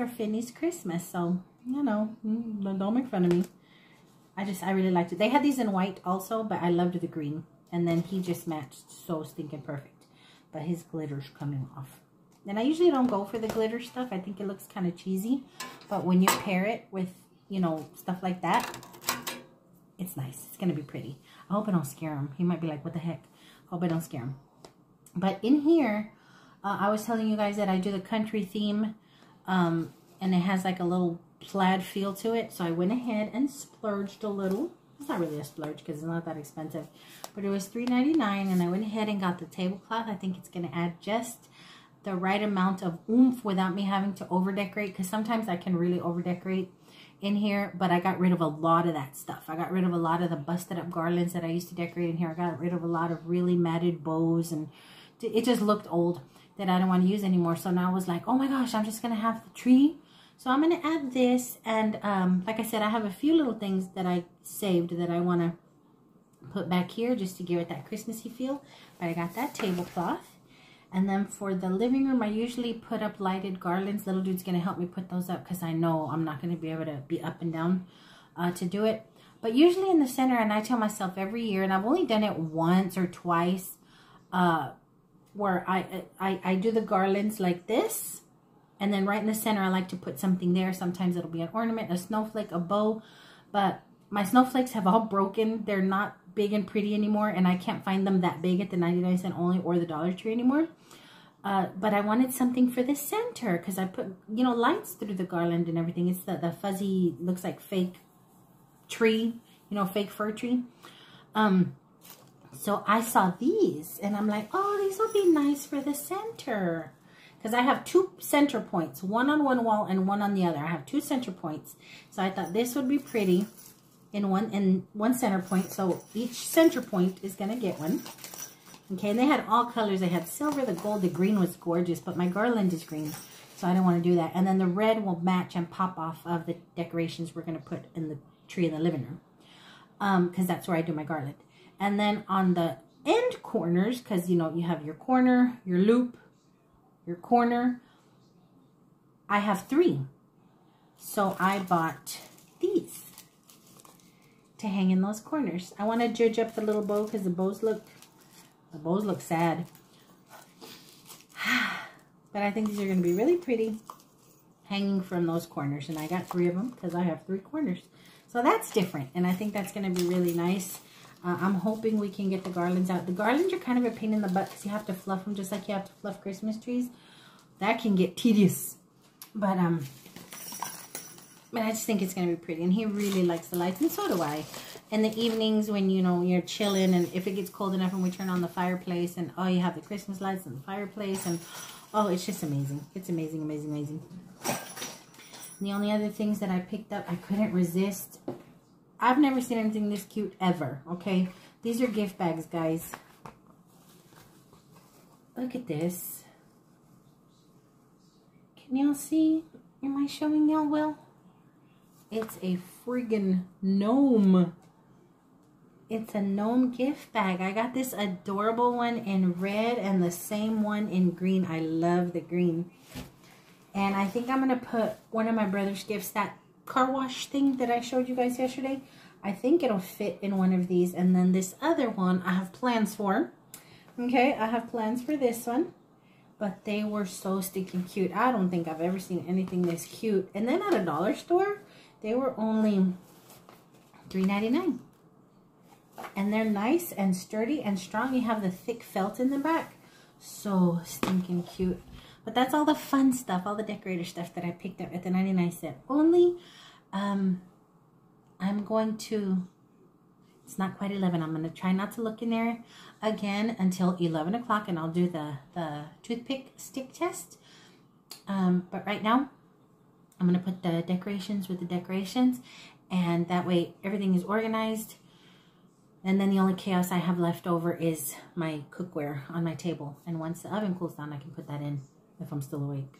Finney's Christmas. So, you know, don't make fun of me. I really liked it. They had these in white also, but I loved the green. And then he just matched so stinking perfect. But his glitter's coming off. And I usually don't go for the glitter stuff. I think it looks kind of cheesy. But when you pair it with, you know, stuff like that, it's nice. It's going to be pretty. I hope I don't scare him. He might be like, what the heck? I hope I don't scare him. But in here, I was telling you guys that I do the country theme. And it has like a little plaid feel to it. So I went ahead and splurged a little. It's not really a splurge because it's not that expensive. But it was $3.99, and I went ahead and got the tablecloth. I think it's going to add just the right amount of oomph without me having to over decorate, because sometimes I can really over decorate in here. But I got rid of a lot of that stuff. I got rid of a lot of the busted up garlands that I used to decorate in here. I got rid of a lot of really matted bows, and it just looked old that I don't want to use anymore. So now I was like, oh my gosh, I'm just going to have the tree. So I'm going to add this, and like I said, I have a few little things that I saved that I want to put back here just to give it that Christmassy feel. But I got that tablecloth. And then for the living room, I usually put up lighted garlands. Little dude's going to help me put those up because I know I'm not going to be able to be up and down to do it. But usually in the center, and I tell myself every year, and I've only done it once or twice, where I do the garlands like this. And then right in the center, I like to put something there. Sometimes it'll be an ornament, a snowflake, a bow. But my snowflakes have all broken. They're not big and pretty anymore. And I can't find them that big at the 99-cent only or the Dollar Tree anymore. But I wanted something for the center because I put, you know, lights through the garland and everything. It's the fuzzy, looks like fake tree, you know, fake fir tree. So I saw these and I'm like, oh, these will be nice for the center. Because I have two center points, one on one wall and one on the other. I have two center points. So I thought this would be pretty in one center point. So each center point is going to get one. Okay, and they had all colors. They had silver, the gold, the green was gorgeous, but my garland is green, so I don't want to do that. And then the red will match and pop off of the decorations we're going to put in the tree in the living room, because that's where I do my garland. And then on the end corners, because, you know, you have your corner, your loop, your corner, I have 3. So I bought these to hang in those corners. I want to judge up the little bow because the bows look sad. But I think these are going to be really pretty hanging from those corners. And I got 3 of them because I have 3 corners. So that's different. And I think that's going to be really nice. I'm hoping we can get the garlands out. The garlands are kind of a pain in the butt because you have to fluff them just like you have to fluff Christmas trees. That can get tedious. But I just think it's going to be pretty. And he really likes the lights. And so do I. In the evenings when, you know, you're chilling. And if it gets cold enough and we turn on the fireplace. And, oh, you have the Christmas lights in the fireplace. And, oh, it's just amazing. It's amazing, amazing, amazing. And the only other things that I picked up, I couldn't resist. I've never seen anything this cute ever, okay? These are gift bags, guys. Look at this. Can y'all see? Am I showing y'all well? It's a friggin' gnome. It's a gnome gift bag. I got this adorable one in red and the same one in green. I love the green. And I think I'm going to put one of my brother's gifts, that car wash thing that I showed you guys yesterday. I think it'll fit in one of these. And then this other one I have plans for. Okay, I have plans for this one. But they were so stinking cute. I don't think I've ever seen anything this cute. And then at a dollar store, they were only $3.99. And they're nice and sturdy and strong. You have the thick felt in the back. So stinking cute. But that's all the fun stuff, all the decorator stuff that I picked up at the 99-cent only. I'm going to, it's not quite 11. I'm going to try not to look in there again until 11 o'clock, and I'll do the toothpick stick test. But right now, I'm going to put the decorations with the decorations, and that way everything is organized. And then the only chaos I have left over is my cookware on my table. And once the oven cools down, I can put that in if I'm still awake.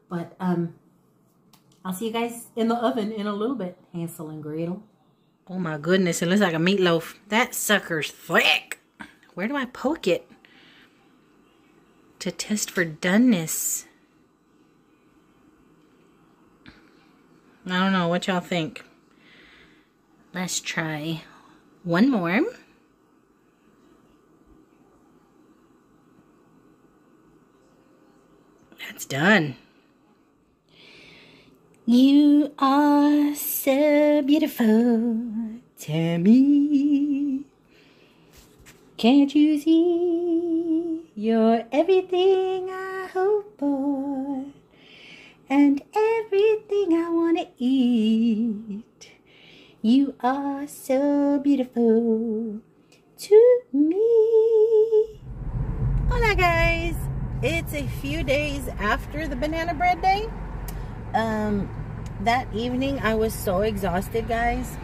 But I'll see you guys in the oven in a little bit. Hansel and Gretel. Oh my goodness, it looks like a meatloaf. That sucker's thick. Where do I poke it to test for doneness? I don't know what y'all think. Let's try one more. That's done. You are so beautiful to me. Can't you see? You're everything I hope for, and everything I want to eat. You are so beautiful to me. Hola guys, it's a few days after the banana bread day. That evening I was so exhausted, guys.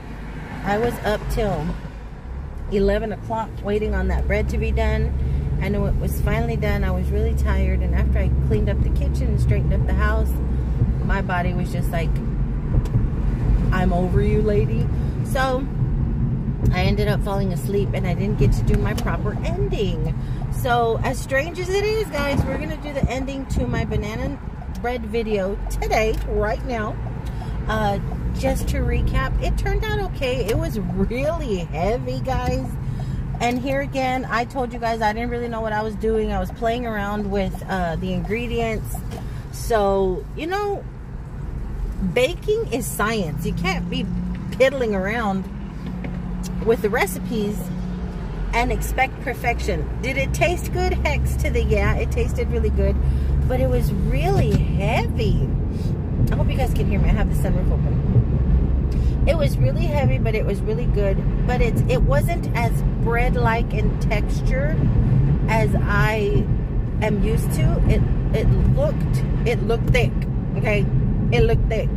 I was up till 11 o'clock waiting on that bread to be done. I know it was finally done. I was really tired, and after I cleaned up the kitchen and straightened up the house, my body was just like, I'm over you, lady. So I ended up falling asleep, and I didn't get to do my proper ending. So as strange as it is, guys, we're gonna do the ending to my banana bread video today, right now. Just to recap, it turned out okay. It was really heavy, guys. And here again, I told you guys I didn't really know what I was doing. I was playing around with the ingredients. So, you know, baking is science. You can't be piddling around with the recipes and expect perfection. Did it taste good? Hex to the yeah, it tasted really good, but it was really heavy. I hope you guys can hear me. I have the sunroof open. It was really heavy, but it was really good. But it wasn't as bread-like in texture as I am used to. It looked thick. Okay, it looked thick.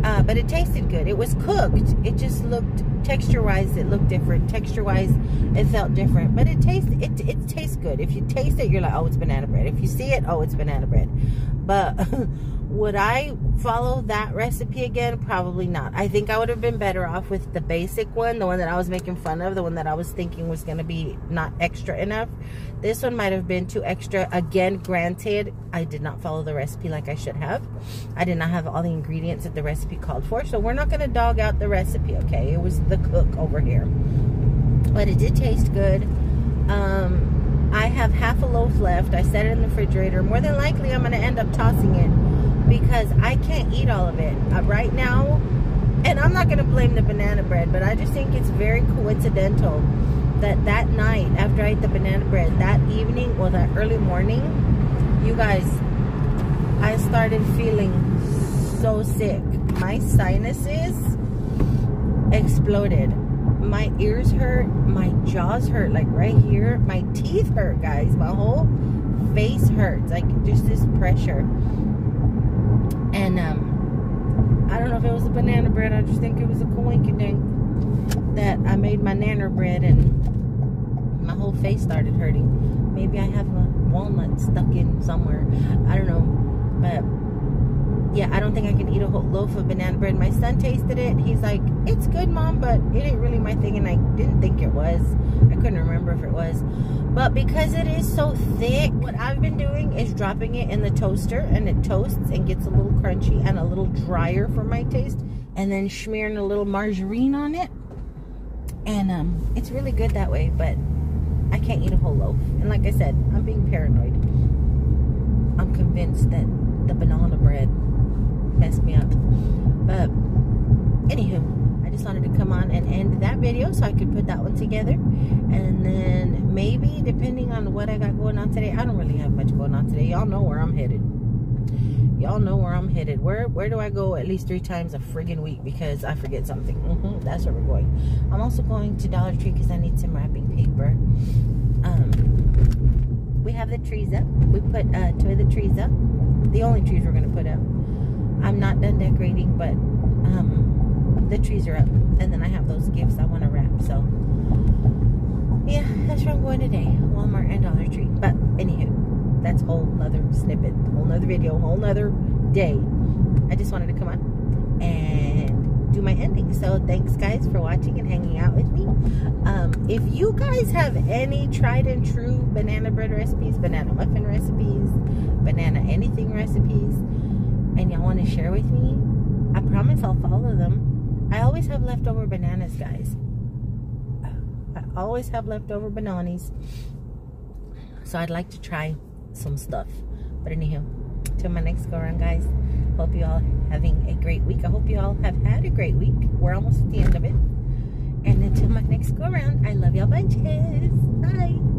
But it tasted good. It was cooked. It just looked, texture-wise, it looked different. Texture-wise, it felt different. But it tastes good. If you taste it, you're like, oh, it's banana bread. If you see it, oh, it's banana bread. But would I follow that recipe again? Probably not. I think I would have been better off with the basic one, the one that I was making fun of, the one that I was thinking was going to be not extra enough. This one might have been too extra. Again, granted, I did not follow the recipe like I should have. I did not have all the ingredients that the recipe called for, so we're not going to dog out the recipe, okay? It was the cook over here. But it did taste good. I have half a loaf left. I set it in the refrigerator. More than likely, I'm going to end up tossing it because I can't eat all of it right now. And I'm not going to blame the banana bread, but I just think it's very coincidental that that night after I ate the banana bread, that evening or that early morning, you guys, I started feeling so sick. My sinuses exploded. My ears hurt, my jaws hurt, like right here. My teeth hurt, guys. My whole face hurts, like just this pressure. And I don't know if it was the banana bread. I just think it was a coinkydink. that I made my Nanner bread and my whole face started hurting. Maybe I have a walnut stuck in somewhere. I don't know. But yeah, I don't think I can eat a whole loaf of banana bread. My son tasted it. He's like, it's good, Mom, but it ain't really my thing. And I didn't think it was. I couldn't remember if it was. But because it is so thick, what I've been doing is dropping it in the toaster, and it toasts and gets a little crunchy and a little drier for my taste. And then smearing a little margarine on it. And it's really good that way, but I can't eat a whole loaf. And like I said, I'm being paranoid. I'm convinced that the banana bread messed me up. But anywho, I just wanted to come on and end that video so I could put that one together. And then maybe, depending on what I got going on today, I don't really have much going on today. Y'all know where I'm headed. Y'all know where I'm headed. Where do I go at least 3 times a friggin' week because I forget something? That's where we're going. I'm also going to Dollar Tree because I need some wrapping paper. We have the trees up. We put 2 of the trees up. The only trees we're going to put up. I'm not done decorating, but the trees are up. And then I have those gifts I want to wrap. So, yeah, that's where I'm going today. Walmart and Dollar Tree. But, anywho, that's a whole nother snippet, whole nother video, whole nother day. I just wanted to come on and do my ending. So thanks guys for watching and hanging out with me. If you guys have any tried and true banana bread recipes, banana muffin recipes, banana anything recipes, and y'all want to share with me, I promise I'll follow them. I always have leftover bananas, guys. I always have leftover bananas. So I'd like to try some stuff. But anywho, till my next go around, guys, hope you all having a great week. I hope you all have had a great week. We're almost at the end of it. And until my next go around, I love y'all bunches. Bye.